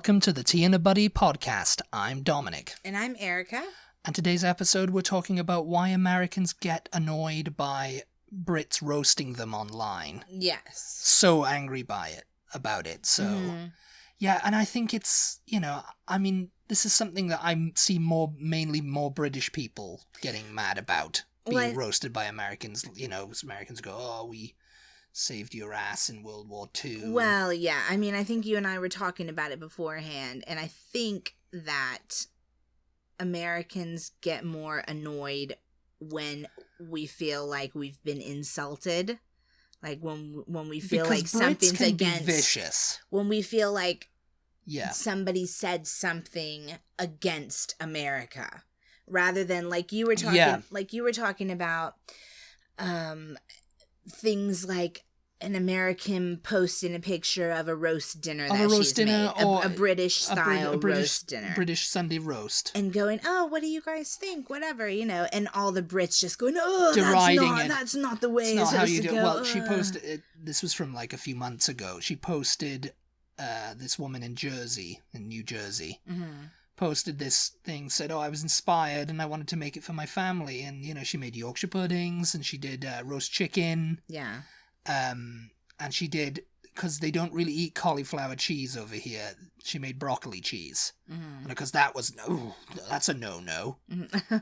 Welcome to the Tea and a Butty podcast. I'm Dominic. And I'm Erica. And today's episode we're talking about why Americans get annoyed by Brits roasting them online. Yes. So angry about it. So, yeah, and I think it's, this is something that I see mainly more British people getting mad about, being roasted by Americans. Americans go, oh, we saved your ass in World War II. Well, yeah. I think you and I were talking about it beforehand, and I think that Americans get more annoyed when we feel like we've been insulted. Like when we feel because like something's Brits can against... be vicious. When we feel like somebody said something against America. Rather than like you were talking about things like an American posting a picture of a roast dinner made, or a British style roast dinner, British Sunday roast, and going, oh, what do you guys think? Whatever, and all the Brits just going, oh, that's not the way it's supposed to go. Well, she posted it. This was from like a few months ago. She posted this woman in New Jersey. Posted this thing, said, oh, I was inspired and I wanted to make it for my family. And, she made Yorkshire puddings and she did roast chicken. Yeah. And she did, because they don't really eat cauliflower cheese over here, she made broccoli cheese. And because that's a no-no.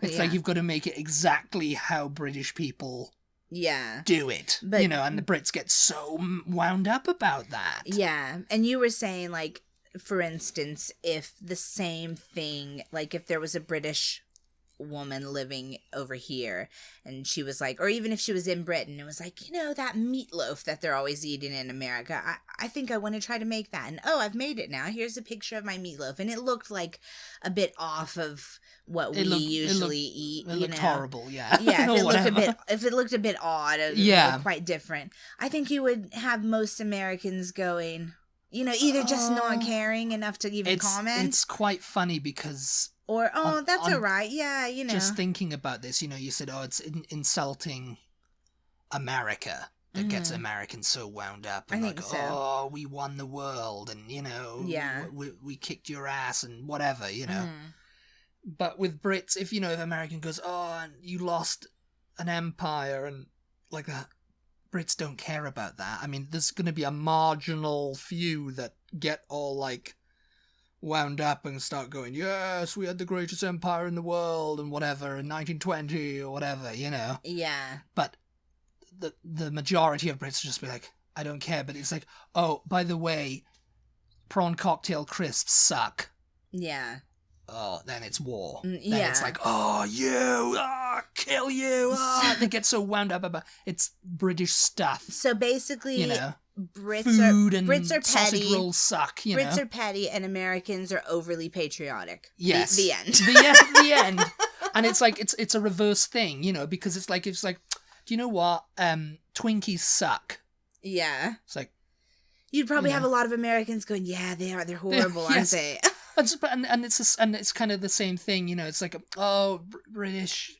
It's like you've got to make it exactly how British people do it. But, and the Brits get so wound up about that. Yeah. And you were saying, like, for instance, if the same thing, like if there was a British woman living over here and she was like, or even if she was in Britain, it was like, that meatloaf that they're always eating in America, I think I want to try to make that. And I've made it now. Here's a picture of my meatloaf. And it looked like a bit off of what we usually eat. It looked horrible, yeah. Yeah, if it looked a bit odd, quite different. I think you would have most Americans going, either just not caring enough to even comment. It's quite funny because... Or, that's all right, yeah, Just thinking about this, you said, it's insulting America that gets Americans so wound up. And like, so. We won the world and, we kicked your ass and whatever, But with Brits, if American goes, and you lost an empire and like that, Brits don't care about that. There's going to be a marginal few that get all, like, wound up and start going, yes, we had the greatest empire in the world and whatever in 1920 or whatever, Yeah. But the majority of Brits just be like, I don't care. But it's like, oh, by the way, prawn cocktail crisps suck. Yeah. Oh, then it's war. Then it's like, kill you. They get so wound up about it's British stuff. So basically, Brits are petty. Sausage rolls suck. Brits are petty, and Americans are overly patriotic. Yes, the end. the end. And it's like it's a reverse thing, because it's like, do you know what? Twinkies suck. Yeah. It's like you'd probably have a lot of Americans going, yeah, they are. They're horrible, aren't they? And it's kind of the same thing, it's like, British,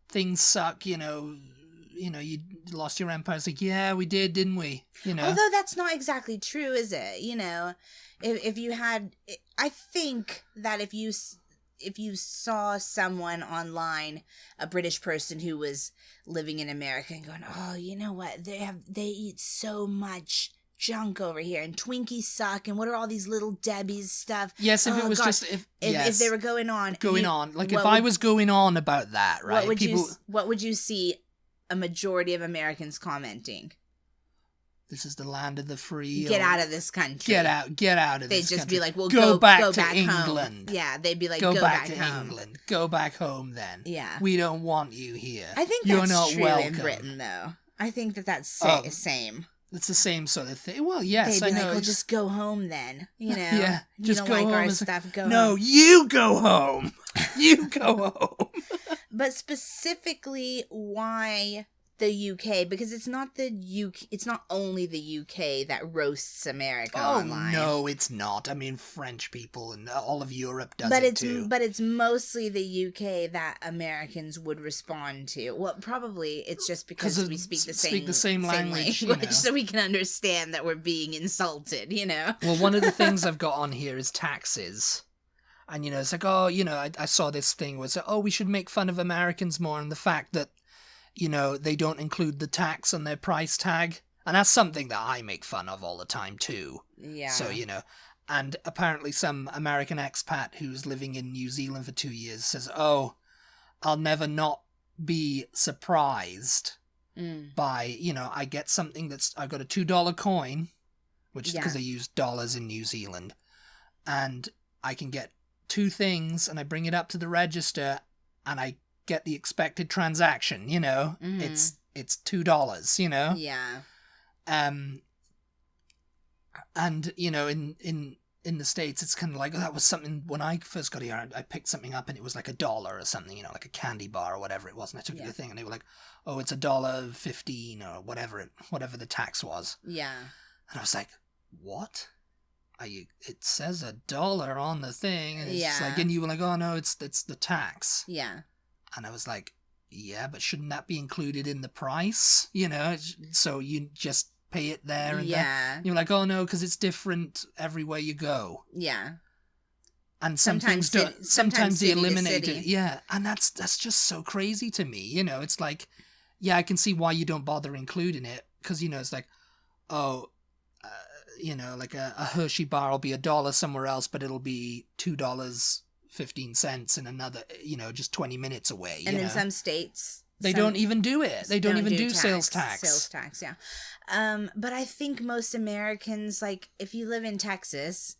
things suck, you lost your empire. It's like, yeah, we did, didn't we? Although that's not exactly true, is it? If you had, I think that if you saw someone online, a British person who was living in America and going, oh, you know what, they eat so much junk over here and Twinkies suck and what are all these little Debbie's stuff. Yes, if it was just if they were going on like if I was going on about that, right? What would you see a majority of Americans commenting? This is the land of the free. Get out of this country. Get out of this country. They'd just be like, well, go back to back England. Home. Yeah, they'd be like, go back to home. England. Go back home then. Yeah. We don't want you here. I think You're that's not true welcome. in Britain, though. I think that's same. It's the same sort of thing. Well, yes, I know. Like, well, just go home then. Yeah, you don't like our stuff. Go home. No, you go home. You go home. But specifically, why the UK, because it's not only the UK that roasts America online. No, it's not. I mean, French people and all of Europe does it too. But it's mostly the UK that Americans would respond to. Well, probably it's just because we speak the same language, so we can understand that we're being insulted, you know? Well, one of the things I've got on here is taxes. And, it's like, I saw this thing where it's like, we should make fun of Americans more, and the fact that, they don't include the tax on their price tag. And that's something that I make fun of all the time, too. Yeah. So, and apparently some American expat who's living in New Zealand for 2 years says, I'll never not be surprised by, I get something I got a $2 coin, which is because they use dollars in New Zealand, and I can get 2 things, and I bring it up to the register, and I get the expected transaction, it's $2, Yeah. And, in the States, it's kind of like, that was something, when I first got here, I picked something up and it was like $1 or something, like a candy bar or whatever it was, and I took the thing, and they were like, it's $1.15 or whatever the tax was. Yeah. And I was like, what? It says $1 on the thing, and it's just like, and you were like, oh no, it's the tax. Yeah. And I was like, yeah, but shouldn't that be included in the price? So you just pay it there and there. You're like, oh no, because it's different everywhere you go. Yeah. And sometimes they eliminate it. Yeah, and that's just so crazy to me. It's like, I can see why you don't bother including it, because it's like, like a Hershey bar will be $1 somewhere else, but it'll be $2.15 in another, just 20 minutes away. And in some states, they don't even do it. They don't even do sales tax. Sales tax, yeah. But I think most Americans, like, if you live in Texas,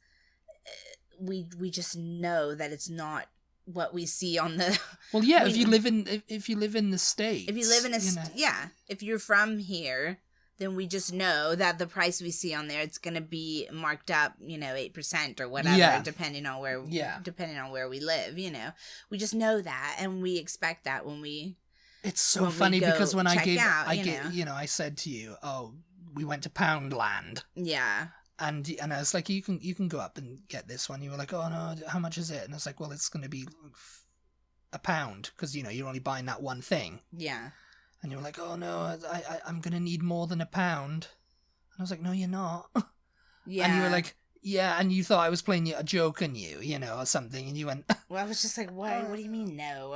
we just know that it's not what we see on the. Well, yeah. If you live in the States, if you're from here, then we just know that the price we see on there, it's gonna be marked up, 8% or whatever, depending on where we live. We just know that, and we expect that when we. It's so funny because when I said to you, we went to Poundland. Yeah. And I was like, you can go up and get this one. You were like, oh no, how much is it? And I was like, well, it's going to be £1 because you're only buying that one thing. Yeah. And you were like, oh no, I'm going to need more than £1. And I was like, no, you're not. Yeah. And you were like, yeah, and you thought I was playing a joke on you, or something, and you went. Well, I was just like, what? What do you mean, no?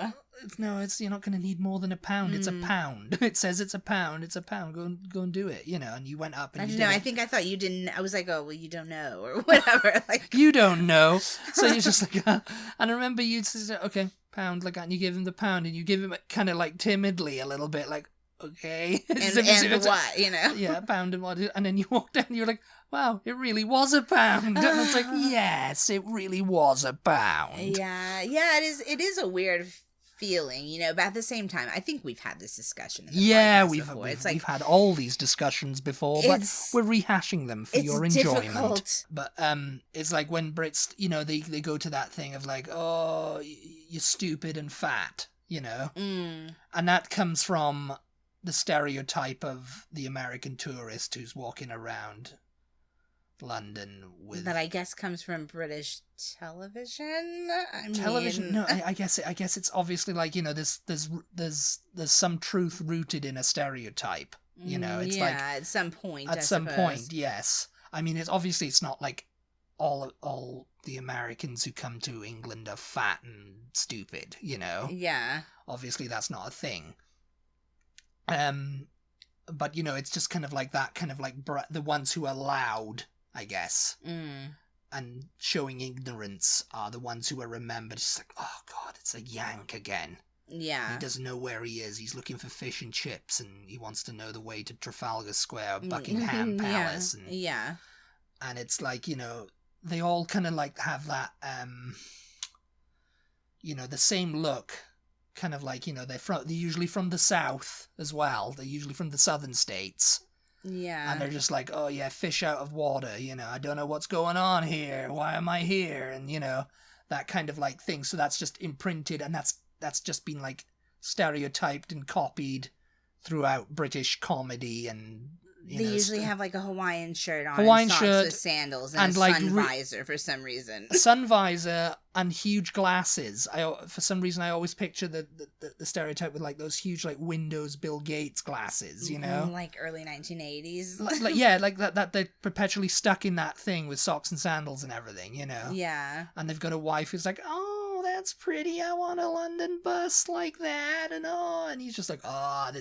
You're not going to need more than £1. It's £1. It says it's £1. It's £1. Go and do it, And you went up and I don't know. I think I thought you didn't. I was like, oh, well, you don't know, or whatever. Like you don't know. So you're just like, and I remember you said, okay, £1, like that, and you give him the £1, and you give him it kind of like timidly a little bit, like. Okay. And what, Yeah, £1 and what, and then you walked down and you're like, wow, it really was £1. And I was like, yes, it really was £1. Yeah, it is a weird feeling, but at the same time, I think we've had this discussion in the podcast before. We've had all these discussions before, but we're rehashing them for your enjoyment. Difficult. But it's like when Brits, they go to that thing of like, oh, you're stupid and fat, and that comes from the stereotype of the American tourist who's walking around London with that I guess comes from British television. Television? No, I guess it's obviously like there's some truth rooted in a stereotype. It's like at some point. At some point, yes. I mean, it's not like all the Americans who come to England are fat and stupid. Yeah. Obviously, that's not a thing. But it's just kind of like that, kind of like the ones who are loud, I guess, and showing ignorance are the ones who are remembered. It's like, oh god, it's a Yank again. Yeah, he doesn't know where he is. He's looking for fish and chips, and he wants to know the way to Trafalgar Square, Buckingham Palace, and it's like they all kind of like have that, the same look. Kind of like, they're usually from the south as well. They're usually from the southern states. Yeah. And they're just like, oh yeah, fish out of water, I don't know what's going on here. Why am I here? And, that kind of like thing. So that's just imprinted, and that's just been like stereotyped and copied throughout British comedy and. They usually have like a Hawaiian shirt on, Hawaiian socks shirt with sandals, and a like sun visor for some reason. Sun visor and huge glasses. For some reason, I always picture the stereotype with like those huge like Windows Bill Gates glasses, you know, like early 1980s. like that they're perpetually stuck in that thing with socks and sandals and everything, you know. Yeah. And they've got a wife who's like, oh, that's pretty. I want a London bus like that, and he's just like, oh.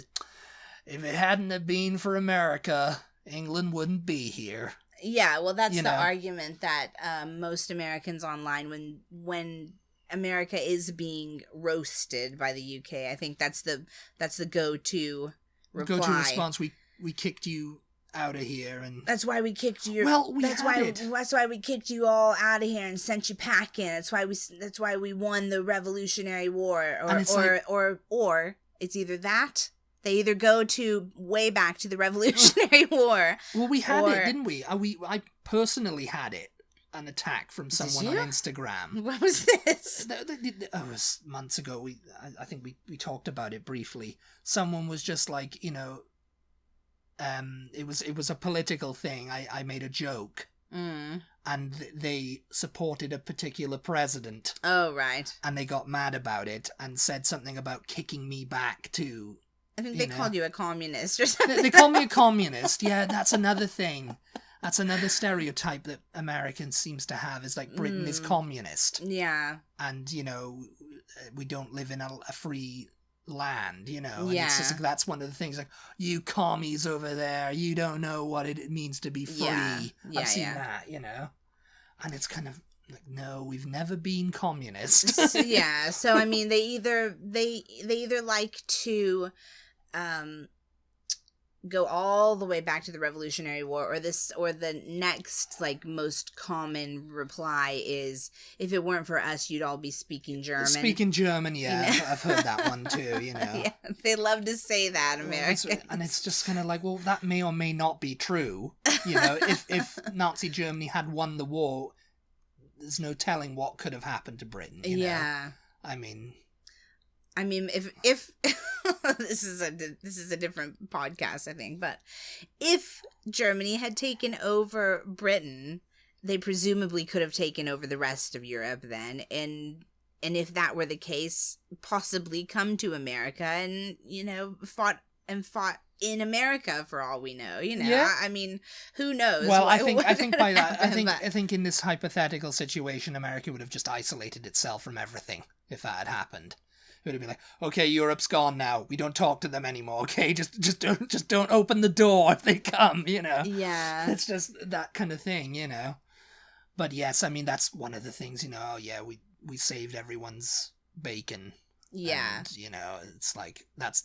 If it hadn't have been for America, England wouldn't be here. Yeah, well, that's the argument that most Americans online, when America is being roasted by the UK, I think that's the go-to reply. Go-to response. We kicked you out of here, and that's why we kicked you. Well, that's why we kicked you all out of here and sent you packing. That's why we won the Revolutionary War, or it's either that. They either go to way back to the Revolutionary War. Well, we had it, didn't we? I personally had it. An attack from someone on Instagram. What was this? It was months ago. I think we talked about it briefly. Someone was just like, it was a political thing. I made a joke. And they supported a particular president. Oh, right. And they got mad about it and said something about kicking me back to... I think they called you a communist or something. They called me a communist. Yeah, that's another thing. That's another stereotype that Americans seems to have, is like Britain is communist. Yeah. And, we don't live in a free land, And yeah. it's just like, that's one of the things, like, you commies over there, you don't know what it means to be free. Yeah. I've seen that, And it's kind of like, no, we've never been communist. So I mean, they either like to go all the way back to the Revolutionary War, or the next like most common reply is, if it weren't for us, you'd all be speaking German. Speaking German, yeah. I've heard that one too, Yeah, they love to say that, Americans. And it's just kind of like, well, that may or may not be true. If Nazi Germany had won the war, there's no telling what could have happened to Britain. Yeah. I mean, if this is a different podcast, I think, but if Germany had taken over Britain, they presumably could have taken over the rest of Europe then, and if that were the case, possibly come to America and fought in America for all we know. Yeah. I mean, who knows? Well, I think by that, I think in this hypothetical situation, America would have just isolated itself from everything if that had happened. It would have been like, okay, Europe's gone now. We don't talk to them anymore. Okay, just don't open the door if they come. Yeah. It's just that kind of thing. But yes, I mean, that's one of the things. Oh yeah, we saved everyone's bacon. Yeah. And, it's like that's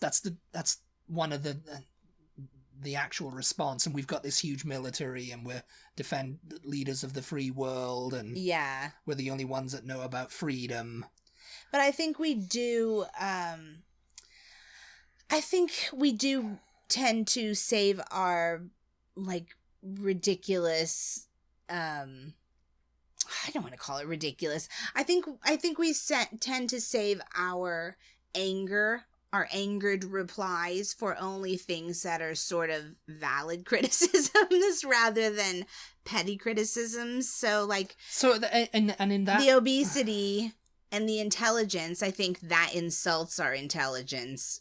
one of the actual response, and we've got this huge military, and we're leaders of the free world, and we're the only ones that know about freedom. But I think we do. Tend to save our like ridiculous. I don't want to call it ridiculous. I think we tend to save our anger, our angered replies, for only things that are sort of valid criticisms rather than petty criticisms. So and in that, the obesity and the intelligence, I think that insults our intelligence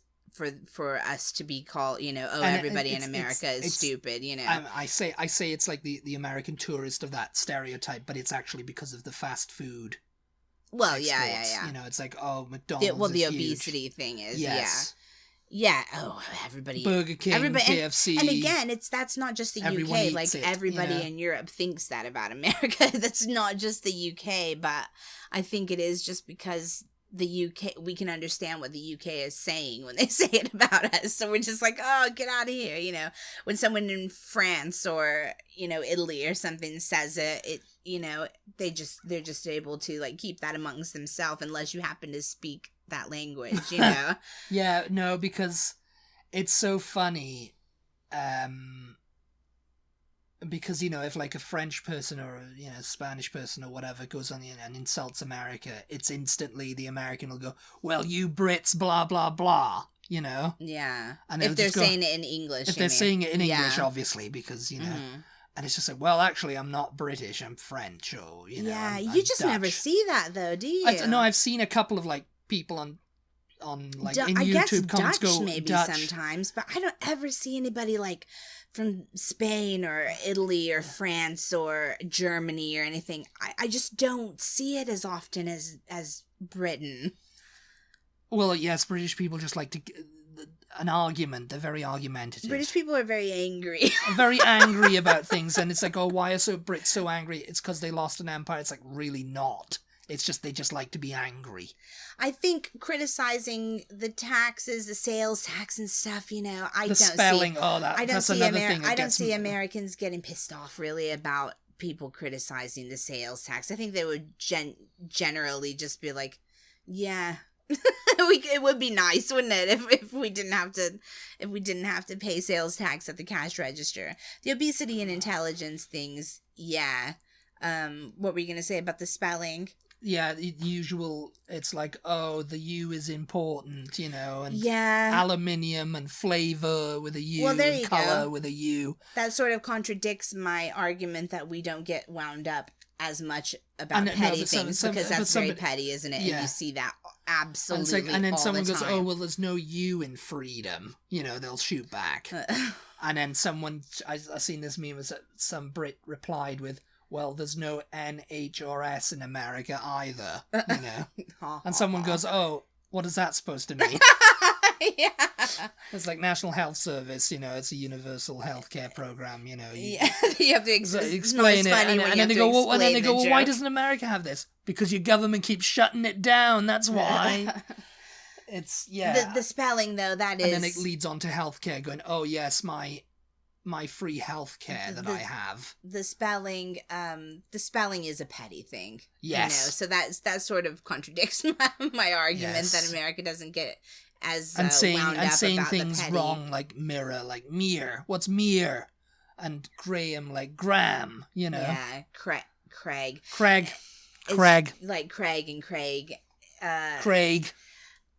for us to be called, everybody in America is stupid, I say it's like the American tourist of that stereotype, but it's actually because of the fast food. Well, exports. yeah. It's like, oh, McDonald's the is obesity huge. Thing is, yes. Yeah. Oh, everybody. Burger King, KFC. And again, that's not just the UK. Like, everybody in Europe thinks that about America. That's not just the UK, but I think it is just because the UK, we can understand what the UK is saying when they say it about us. So we're just like, oh, get out of here. When someone in France or, Italy or something says it, they're just able to like keep that amongst themselves, unless you happen to speak that language, Yeah, no, because it's so funny. Because, if like a French person or a Spanish person or whatever goes on the internet and insults America, it's instantly the American will go, well, you Brits, blah, blah, blah, you know? Yeah. And if they're saying it in English. If they're saying it in English, obviously, because, you know... Mm-hmm. And it's just like, well, actually, I'm not British, I'm French, or, you know, yeah, I'm you just Dutch. never see that, though, do you? No, I've seen a couple of, like, people on like, in I YouTube comments Dutch go... maybe Dutch sometimes, but I don't ever see anybody, like, from Spain or Italy or France or Germany or anything. I just don't see it as often as Britain. Well, yes, British people just like to... an argument. They're very argumentative. British people are very angry. Very angry about things, and it's like, oh, why are Brits so angry? It's because they lost an empire. It's like, really not. It's just they just like to be angry. I think criticizing the taxes, the sales tax and stuff, you know, I don't see Americans getting pissed off really about people criticizing the sales tax. I think they would generally just be like, yeah. It would be nice, wouldn't it, if we didn't have to pay sales tax at the cash register. The obesity and intelligence things, yeah. What were you gonna say about the spelling? Yeah, the usual. It's like, oh, the U is important, you know, and yeah, aluminium and flavor with a U, well, there and you color go. with a U. That sort of contradicts my argument that we don't get wound up as much about petty things, because that's very petty, isn't it? Yeah. And you see that absolutely and then all someone the goes, time. oh, well, there's no U in freedom. You know, they'll shoot back. And then I've seen this meme, was that some Brit replied with, well, there's no N, H, or S in America either, you know. And someone goes, oh, what is that supposed to mean? Yeah. It's like National Health Service, you know, it's a universal healthcare program, you know. You have to explain it. And then they go, well, why doesn't America have this? Because your government keeps shutting it down, that's why. It's, yeah. The spelling, though, that is... And then it leads on to healthcare, going, oh, yes, my free healthcare that I have. The spelling is a petty thing. Yes. You know, so that sort of contradicts my argument that America doesn't get as wound up about saying the things petty. wrong, like mirror, like mere. What's mere? And Graham, like Graham, you know. Yeah, Craig. Craig. Like Craig and Craig. Craig.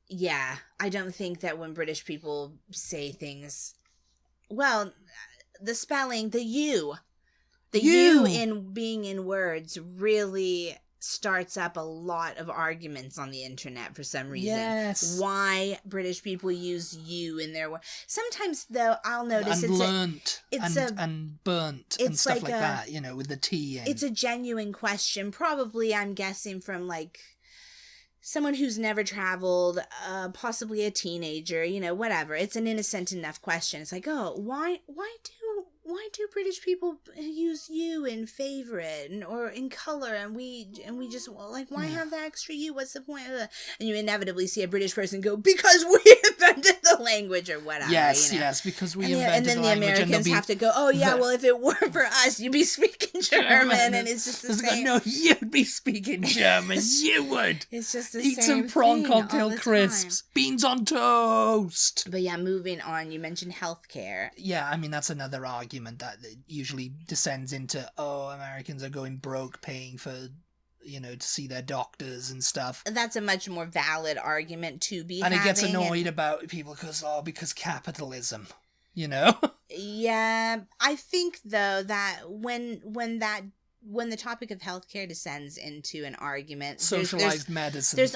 Yeah, I don't think that when British people say things... Well, the spelling, the U in being in words really starts up a lot of arguments on the internet for some reason. Yes. Why British people use you in their words. Sometimes, though, I'll notice and burnt and stuff like that, you know, with the T. It's a genuine question. Probably, I'm guessing, from, like, someone who's never traveled, possibly a teenager, you know, whatever. It's an innocent enough question. It's like, oh, why do British people use you in favorite or in color, and we just, like, why have the extra you? What's the point? And you inevitably see a British person go, because we invented the language or whatever. Yes, you know? yes, because we invented the language. And then the Americans have to go, oh yeah, well, if it were for us, you'd be speaking German, and it's just the same. No, you'd be speaking German. You would. It's just the Eat same some prawn thing cocktail crisps, beans on toast. But yeah, moving on, you mentioned healthcare. Yeah, I mean, that's another argument that usually descends into, oh, Americans are going broke paying for, you know, to see their doctors and stuff. That's a much more valid argument to be having. And it gets annoyed and... about people because capitalism, you know? Yeah, I think, though, that when the topic of healthcare descends into an argument, socialized medicine, there's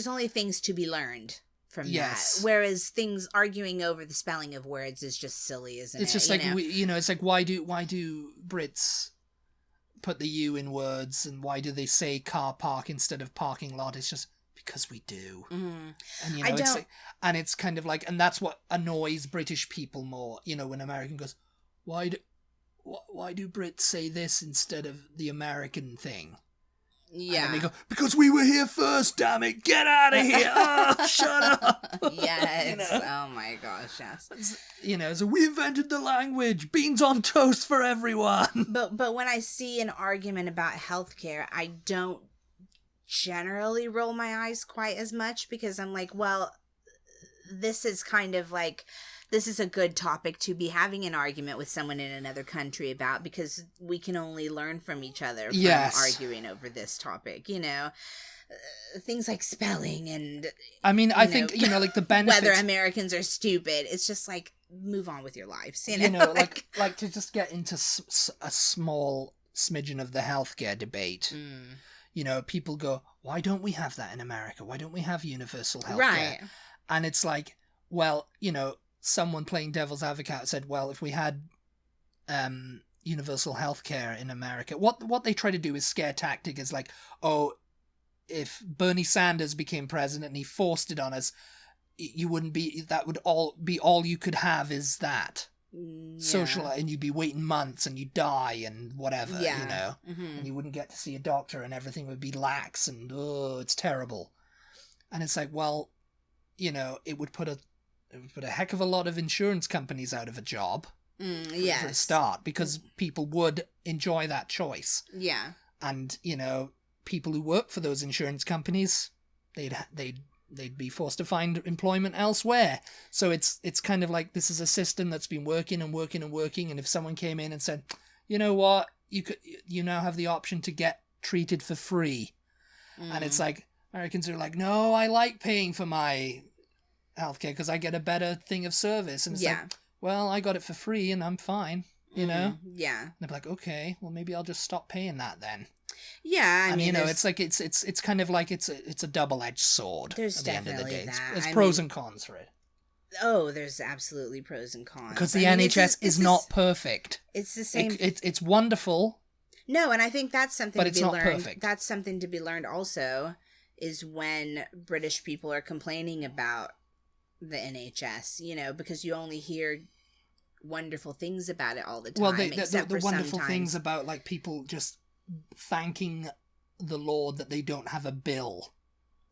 only things to be learned from that. Whereas arguing over the spelling of words is just silly, isn't it? It's just like, it's like, why do Brits put the U in words, and why do they say car park instead of parking lot? It's just because we do. Mm. And, you know, it's like, and it's kind of like, and that's what annoys British people more, you know, when American goes, why do Brits say this instead of the American thing? Yeah. And they go, because we were here first, damn it, get out of here, oh, shut up. Yes, you know? Oh my gosh, yes. You know, so we invented the language, beans on toast for everyone. But when I see an argument about healthcare, I don't generally roll my eyes quite as much, because I'm like, well, this is kind of like... This is a good topic to be having an argument with someone in another country about, because we can only learn from each other from arguing over this topic, you know. things like spelling and I mean, I think, like the benefits, whether Americans are stupid, it's just like, move on with your lives, like to just get into a small smidgen of the healthcare debate. People go, why don't we have that in America? Why don't we have universal healthcare? Right. And it's like, well, someone playing devil's advocate said, well, if we had universal healthcare in America, what they try to do is scare tactic is like, oh, if Bernie Sanders became president and he forced it on us, you wouldn't be, that would all you could have is that. Social, and you'd be waiting months and you'd die and whatever, and you wouldn't get to see a doctor and everything would be lax and it's terrible. And it's like, well, it would put a heck of a lot of insurance companies out of a job for a start, because people would enjoy that choice. Yeah. And, people who work for those insurance companies, they'd be forced to find employment elsewhere. So it's kind of like, this is a system that's been working and working and working. And if someone came in and said, you know what, you now have the option to get treated for free. And it's like, Americans are like, no, I like paying for my healthcare because I get a better thing of service. And it's like, well, I got it for free and I'm fine, Yeah. And they're like, okay, well, maybe I'll just stop paying that then. Yeah, I mean, it's like it's kind of like it's a double-edged sword. There's at the end of the definitely day. that. There's pros and cons for it. Oh, there's absolutely pros and cons. Because the NHS is not perfect. It's the same. It's wonderful. No, and I think that's something to be learned. Perfect. That's something to be learned also, is when British people are complaining about the NHS, because you only hear wonderful things about it all the time. Well, the wonderful things about, like, people just thanking the Lord that they don't have a bill.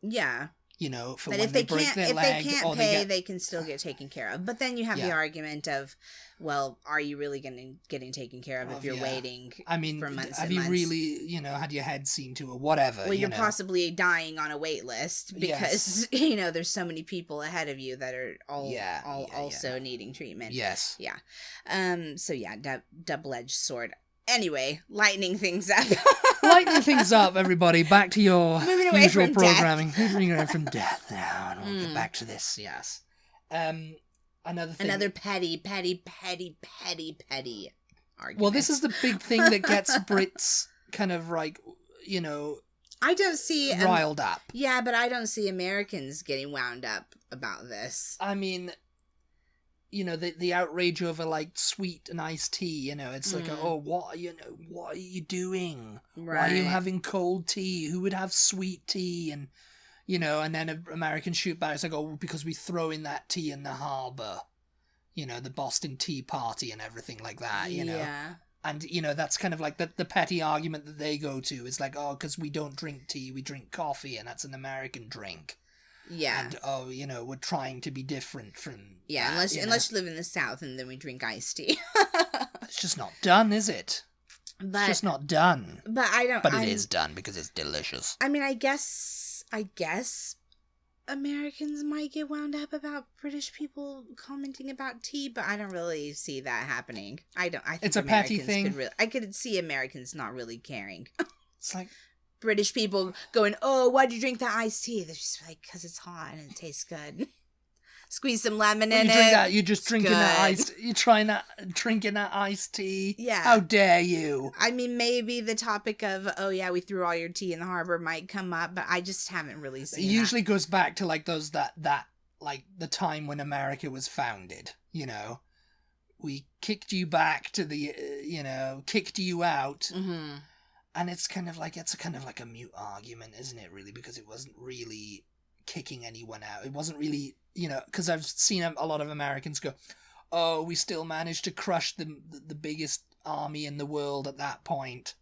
Yeah. For but when they break their leg. If they can't pay, they can still get taken care of. But then you have the argument of, well, are you really getting taken care of if you're waiting for months and months? Have you really, had your head seen to or whatever? Well, you're possibly dying on a wait list because, there's so many people ahead of you that are also needing treatment. Yes. Yeah. Double-edged sword. Anyway, lightening things up. Lightening things up, everybody. Back to your usual programming. Moving away from death now, and we'll get back to this. Yes. Another thing. Another petty argument. Well, this is the big thing that gets Brits kind of like, I don't see riled up. Yeah, but I don't see Americans getting wound up about this. I mean, the outrage over, like, sweet and iced tea, it's like, oh, what are you doing? Right. Why are you having cold tea? Who would have sweet tea? And, and then Americans shoot back. It's like, oh, because we throw in that tea in the harbour. The Boston Tea Party and everything like that, Yeah. And, that's kind of like the petty argument that they go to is like, oh, because we don't drink tea, we drink coffee, and that's an American drink. Yeah. And, we're trying to be different from unless you live in the South and then we drink iced tea. It's just not done, is it? It's just not done. But it is done because it's delicious. I mean, I guess Americans might get wound up about British people commenting about tea, but I don't really see that happening. I think it's a petty thing. I could see Americans not really caring. It's like British people going, oh, why'd you drink that iced tea? They're just like, because it's hot and it tastes good. Squeeze some lemon in it. You're just drinking that iced. You're drinking that iced tea. Yeah. How dare you? I mean, maybe the topic of, oh yeah, we threw all your tea in the harbor might come up, but I just haven't really seen. It usually goes back to like those that like the time when America was founded. We kicked you back to the, kicked you out. Mm-hmm. And it's kind of like a mute argument, isn't it, really? Because it wasn't really kicking anyone out. It wasn't really, because I've seen a lot of Americans go, oh, we still managed to crush the biggest army in the world at that point,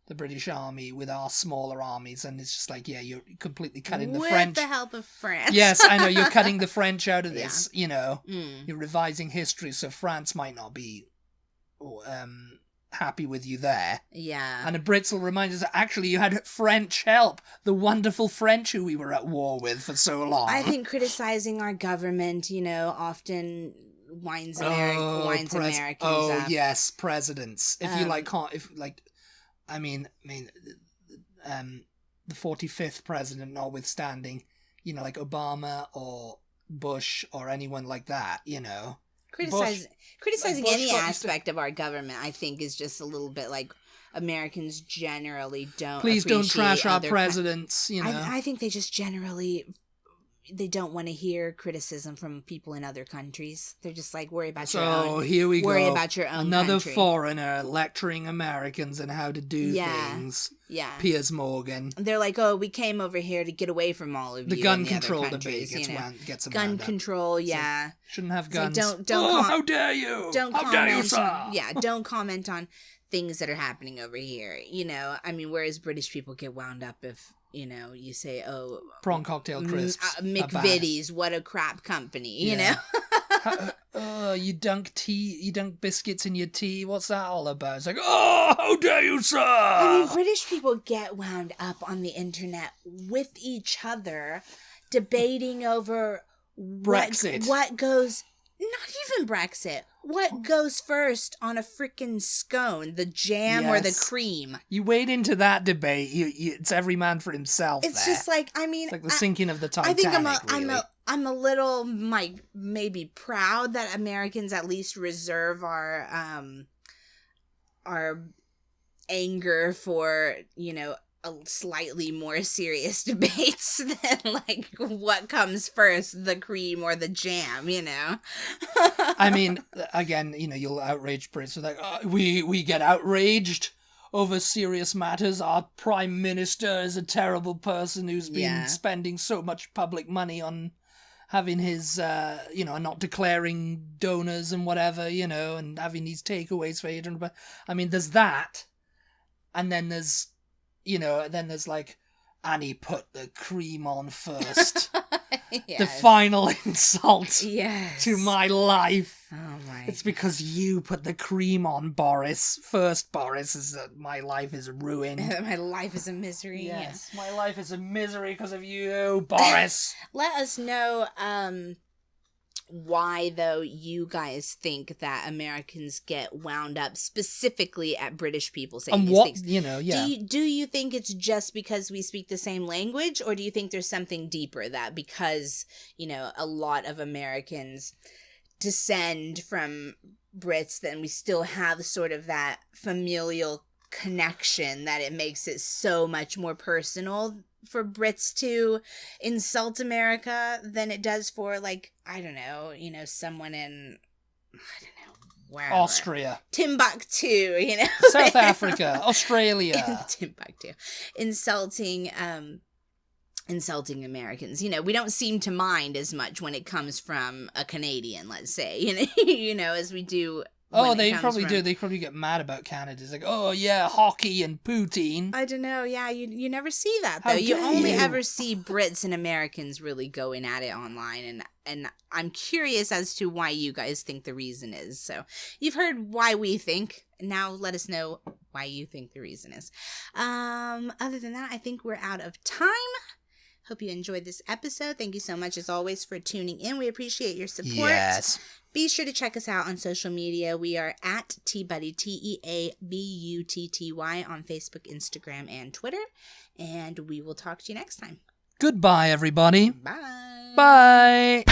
the British Army, with our smaller armies. And it's just like, yeah, you're completely cutting the French. With the help of France. Yes, I know, you're cutting the French out of this, Mm. You're revising history, so France might not be happy with you there. Yeah. And the Brits will remind us that actually you had French help, the wonderful French who we were at war with for so long. I think criticizing our government, often winds Americans up. Oh, yes, presidents. If you the 45th president notwithstanding, you know, like Obama or Bush or anyone like that, you know. Criticizing any aspect of our government, I think, is just a little bit like Americans generally don't. Please don't trash our presidents, you know. I think they just generally, they don't want to hear criticism from people in other countries. They're just like, worry about your own. So here we go. Worry about your own Another country. Foreigner lecturing Americans on how to do things. Yeah. Piers Morgan. They're like, oh, we came over here to get away from all of the you. Gun in the control other countries, debate gets them gun wound control, up. yeah. So shouldn't have guns. Like how dare you? How dare you, sir? Yeah, don't comment on things that are happening over here. You know, I mean, whereas British people get wound up if, you know, you say, oh, prawn cocktail crisps, McVitie's, what a crap company, you know. You dunk biscuits in your tea. What's that all about? It's like, oh, how dare you, sir? I mean, British people get wound up on the internet with each other, debating over Brexit. What goes. Not even Brexit. What goes first on a frickin' scone? The jam or the cream? You wade into that debate. It's every man for himself. It's just like, I mean, it's like the sinking of the Titanic. I think I'm a little maybe proud that Americans at least reserve our anger for, you know, a slightly more serious debates than like what comes first, the cream or the jam, you know. I mean, again, you know, you'll outrage Brits with like, oh, we get outraged over serious matters. Our prime minister is a terrible person who's been spending so much public money on having his, you know, not declaring donors and whatever, you know, and having these takeaways for 800. But I mean, there's that, and then there's, you know, then there's like, Annie put the cream on first. The final insult to my life. Oh my! It's because you put the cream on, Boris. First, Boris, is that my life is ruined. My life is a misery. Yes, my life is a misery because of you, Boris. Let us know why, though, you guys think that Americans get wound up specifically at British people saying these things. You know, yeah. Do you think it's just because we speak the same language, or do you think there's something deeper that because, you know, a lot of Americans descend from Brits, then we still have sort of that familial connection that it makes it so much more personal for Brits to insult America than it does for, like, I don't know, you know, someone in, I don't know, wherever. Austria. Timbuktu, you know. South Africa. Australia. Timbuktu. Insulting Americans. You know, we don't seem to mind as much when it comes from a Canadian, let's say, you know, as we do. Oh, they probably do. They probably get mad about Canada. It's like, oh, yeah, hockey and poutine. I don't know. Yeah, you never see that, though. You only ever see Brits and Americans really going at it online, and I'm curious as to why you guys think the reason is. So you've heard why we think. Now let us know why you think the reason is. Other than that, I think we're out of time. Hope you enjoyed this episode. Thank you so much, as always, for tuning in. We appreciate your support. Yes. Be sure to check us out on social media. We are at TButty, TEABUTTY on Facebook, Instagram, and Twitter. And we will talk to you next time. Goodbye, everybody. Bye. Bye.